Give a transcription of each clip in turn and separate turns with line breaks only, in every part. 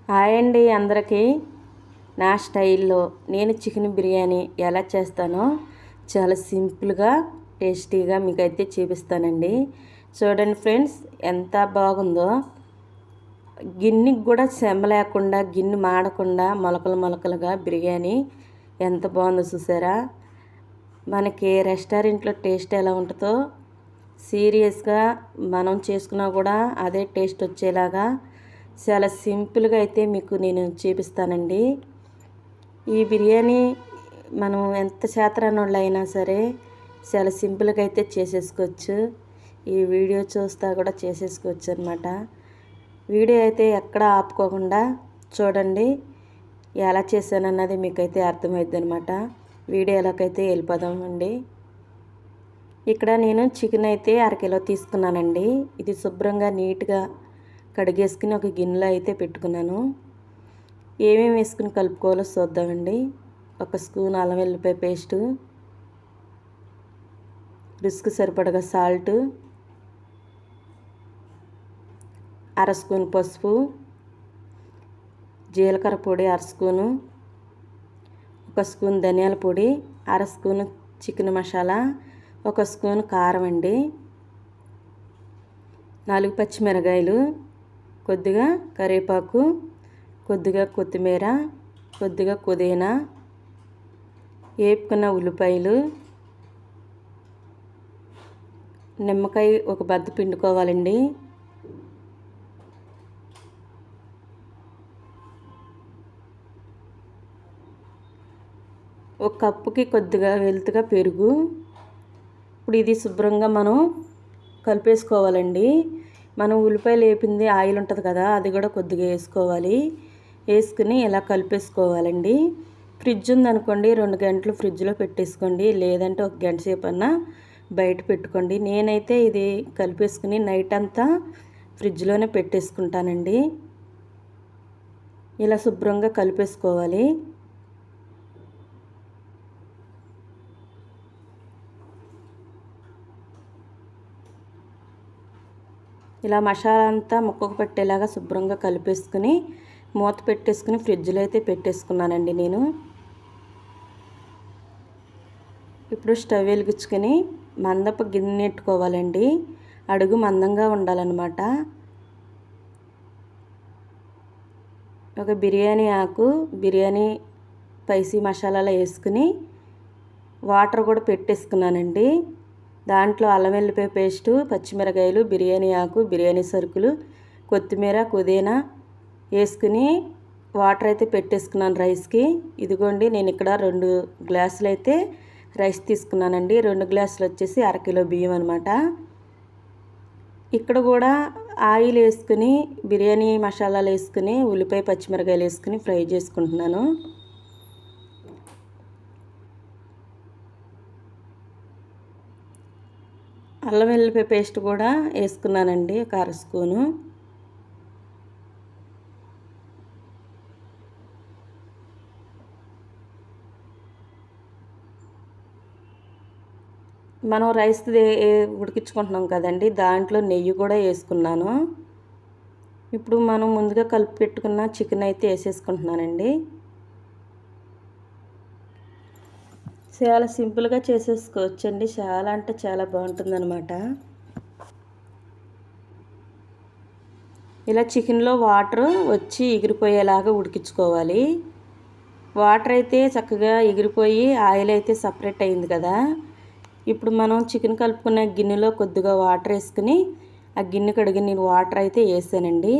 Hi అండి అందరికీ. నా స్టైల్లో నేను చికెన్ బిర్యానీ ఎలా చేస్తానో చాలా సింపుల్గా టేస్టీగా మీకైతే చూపిస్తానండి. చూడండి ఫ్రెండ్స్, ఎంత బాగుందో. గిన్నెకి కూడా చెమ్మ లేకుండా, గిన్నె మాడకుండా మొలకలు మొలకలుగా బిర్యానీ ఎంత బాగుందో చూసారా. మనకి రెస్టారెంట్లో టేస్ట్ ఎలా ఉంటుందో సీరియస్గా మనం చేసుకున్నా కూడా అదే టేస్ట్ వచ్చేలాగా చాలా సింపుల్గా అయితే మీకు నేను చూపిస్తానండి. ఈ బిర్యానీ మనం ఎంత చేతరానోళ్ళు అయినా సరే చాలా సింపుల్గా అయితే చేసేసుకోవచ్చు. ఈ వీడియో చూస్తా కూడా చేసేసుకోవచ్చు అనమాట. వీడియో అయితే ఎక్కడ ఆపుకోకుండా చూడండి. ఎలా చేశానన్నది మీకైతే అర్థమవుతుంది అనమాట. వీడియోలోకైతే వెళ్ళిపోదామండి. ఇక్కడ నేను చికెన్ అయితే అరకిలో తీసుకున్నానండి. ఇది శుభ్రంగా నీట్గా కడిగేసుకుని ఒక గిన్నెలో అయితే పెట్టుకున్నాను. ఏమేమి వేసుకుని కలుపుకోవాలో చూద్దామండి. ఒక స్పూన్ అల్లం వెల్లిపాయ పేస్టు, రుచికి సరిపడగా సాల్ట్, అర స్పూన్ పసుపు, జీలకర్ర పొడి అర స్పూను, ఒక స్పూన్ ధనియాల పొడి, అర స్పూను చికెన్ మసాలా, ఒక స్పూన్ కారం అండి, 4 పచ్చిమిరకాయలు, కొద్దిగా కరివేపాకు, కొద్దిగా కొత్తిమీర, కొద్దిగా పుదీనా, వేపుకున్న ఉల్లిపాయలు, నిమ్మకాయ ఒక బద్ద పిండుకోవాలండి. ఒక కప్పుకి కొద్దిగా వెలుతుగా పెరుగు. ఇప్పుడు ఇది శుభ్రంగా మనం కలిపేసుకోవాలండి. మనం ఉల్లిపాయలు వేపింది ఆయిల్ ఉంటుంది కదా, అది కూడా కొద్దిగా వేసుకోవాలి. వేసుకుని ఇలా కలిపేసుకోవాలండి. ఫ్రిడ్జ్ ఉందనుకోండి 2 గంటలు ఫ్రిడ్జ్లో పెట్టేసుకోండి, లేదంటే 1 గంట సేపు అన్నా బయట పెట్టుకోండి. నేనైతే ఇది కలిపేసుకుని నైట్ అంతా ఫ్రిడ్జ్లోనే పెట్టేసుకుంటానండి. ఇలా శుభ్రంగా కలిపేసుకోవాలి. ఇలా మసాలా అంతా ముక్కకు పట్టేలాగా శుభ్రంగా కలిపేసుకుని మూత పెట్టేసుకుని ఫ్రిడ్జ్లో అయితే పెట్టేసుకున్నానండి నేను. ఇప్పుడు స్టవ్ వెలిగించుకొని మందపు గిన్నె పెట్టుకోవాలండి. అడుగు మందంగా ఉండాలన్నమాట. ఒక బిర్యానీ ఆకు, బిర్యానీ స్పైసీ మసాలాలు వేసుకుని వాటర్ కూడా పెట్టేసుకున్నానండి. దాంట్లో అల్లం వెల్లిపాయ పేస్టు, పచ్చిమిరకాయలు, బిర్యానీ ఆకు, బిర్యానీ సరుకులు, కొత్తిమీర, పుదీనా వేసుకుని వాటర్ అయితే పెట్టేసుకున్నాను రైస్కి. ఇదిగోండి, నేను ఇక్కడ 2 గ్లాసులు అయితే రైస్ తీసుకున్నానండి. 2 గ్లాసులు వచ్చేసి అరకిలో బియ్యం అనమాట. ఇక్కడ కూడా ఆయిల్ వేసుకుని బిర్యానీ మసాలాలు వేసుకుని ఉల్లిపాయ పచ్చిమిరకాయలు వేసుకుని ఫ్రై చేసుకుంటున్నాను. అల్లం వెల్లిపాయ పేస్ట్ కూడా వేసుకున్నానండి, ఒక అర స్పూను. మనం రైస్ ఉడికించుకుంటున్నాం కదండి, దాంట్లో నెయ్యి కూడా వేసుకున్నాను. ఇప్పుడు మనం ముందుగా కలిపి పెట్టుకున్న చికెన్ అయితే వేసేసుకుంటున్నానండి. చాలా సింపుల్గా చేసేసుకోవచ్చండి. చాలా అంటే చాలా బాగుంటుందన్నమాట. ఇలా చికెన్లో వాటర్ వచ్చి ఎగిరిపోయేలాగా ఉడికించుకోవాలి. వాటర్ అయితే చక్కగా ఎగిరిపోయి ఆయిల్ అయితే సపరేట్ అయింది కదా. ఇప్పుడు మనం చికెన్ కలుపుకున్న గిన్నెలో కొద్దిగా వాటర్ వేసుకుని ఆ గిన్నె కడిగి నేను వాటర్ అయితే వేసానండి.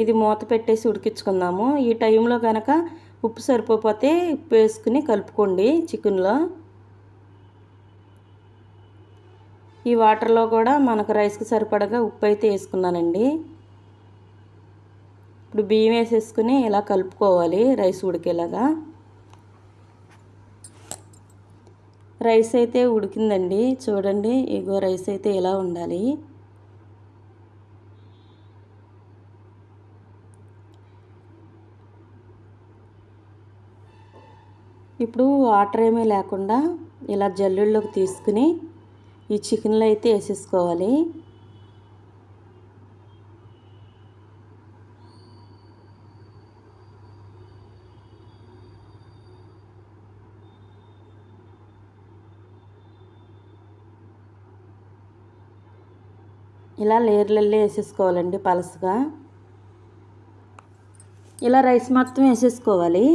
ఇది మూత పెట్టేసి ఉడికించుకుందాము. ఈ టైంలో కనుక ఉప్పు సరిపోతే ఉప్పు వేసుకుని కలుపుకోండి చికెన్లో. ఈ వాటర్లో కూడా మనకు రైస్కి సరిపడగా ఉప్పు అయితే వేసుకున్నానండి. ఇప్పుడు బియ్యం వేసేసుకుని ఇలా కలుపుకోవాలి రైస్ ఉడికేలాగా. రైస్ అయితే ఉడికిందండి, చూడండి. ఇగో రైస్ అయితే ఇలా ఉండాలి. ఇప్పుడు వాటర్ ఏమీ లేకుండా ఇలా జల్లుల్లోకి తీసుకుని ఈ చికెన్లో అయితే వేసేసుకోవాలి. ఇలా లేయర్లల్లో వేసేసుకోవాలండి పలసగా. ఇలా రైస్ మొత్తం వేసేసుకోవాలి.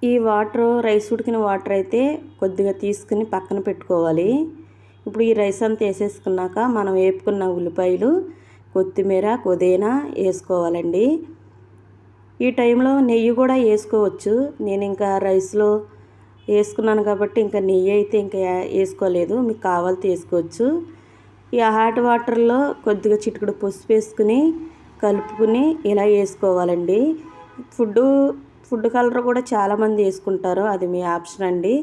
ఈ వాటర్, రైస్ ఉడికిన వాటర్ అయితే కొద్దిగా తీసుకుని పక్కన పెట్టుకోవాలి. ఇప్పుడు ఈ రైస్ అంతా వేసేసుకున్నాక మనం వేపుకున్న ఉల్లిపాయలు, కొత్తిమీర, పుదీనా వేసుకోవాలండి. ఈ టైంలో నెయ్యి కూడా వేసుకోవచ్చు. నేను ఇంకా రైస్లో వేసుకున్నాను కాబట్టి ఇంకా నెయ్యి అయితే ఇంకా వేసుకోలేదు. మీకు కావాలితే వేసుకోవచ్చు. ఈ హాట్ వాటర్లో కొద్దిగా చిటికెడు పసుపు వేసుకుని కలుపుకుని ఇలా వేసుకోవాలండి. ఫుడ్ కలర్ కూడా చాలామంది వేసుకుంటారు, అది మీ ఆప్షన్ అండి.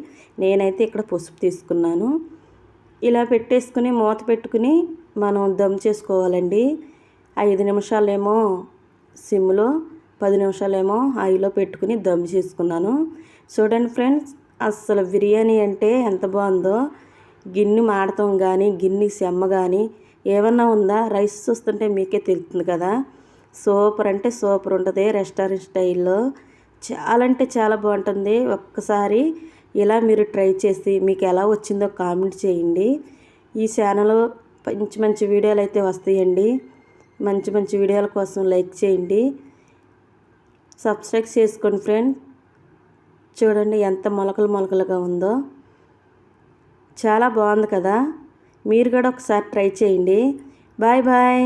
నేనైతే ఇక్కడ పసుపు తీసుకున్నాను. ఇలా పెట్టేసుకుని మూత పెట్టుకుని మనం దమ్ చేసుకోవాలండి. 5 నిమిషాలేమో సిమ్లో, 10 నిమిషాలేమో హైలో పెట్టుకుని దమ్ చేసుకున్నాను. చూడండి ఫ్రెండ్స్, అస్సలు బిర్యానీ అంటే ఎంత బాగుందో. గిన్నె మాడతాం కానీ, గిన్నె సెమ్మ కానీ ఏమన్నా ఉందా? రైస్ చూస్తుంటే మీకే తెలుస్తుంది కదా. సూపర్ అంటే సూపర్ ఉంటుంది. రెస్టారెంట్ స్టైల్లో చాలా అంటే చాలా బాగుంటుంది. ఒక్కసారి ఇలా మీరు ట్రై చేసి మీకు ఎలా వచ్చిందో కామెంట్ చేయండి. ఈ ఛానల్లో మంచి మంచి వీడియోలు అయితే వస్తాయండి. మంచి మంచి వీడియోల కోసం లైక్ చేయండి, సబ్స్క్రైబ్ చేసుకోండి ఫ్రెండ్స్. చూడండి ఎంత మొలకలుగా ఉందో, చాలా బాగుంది కదా. మీరు కూడా ఒకసారి ట్రై చేయండి. Bye bye.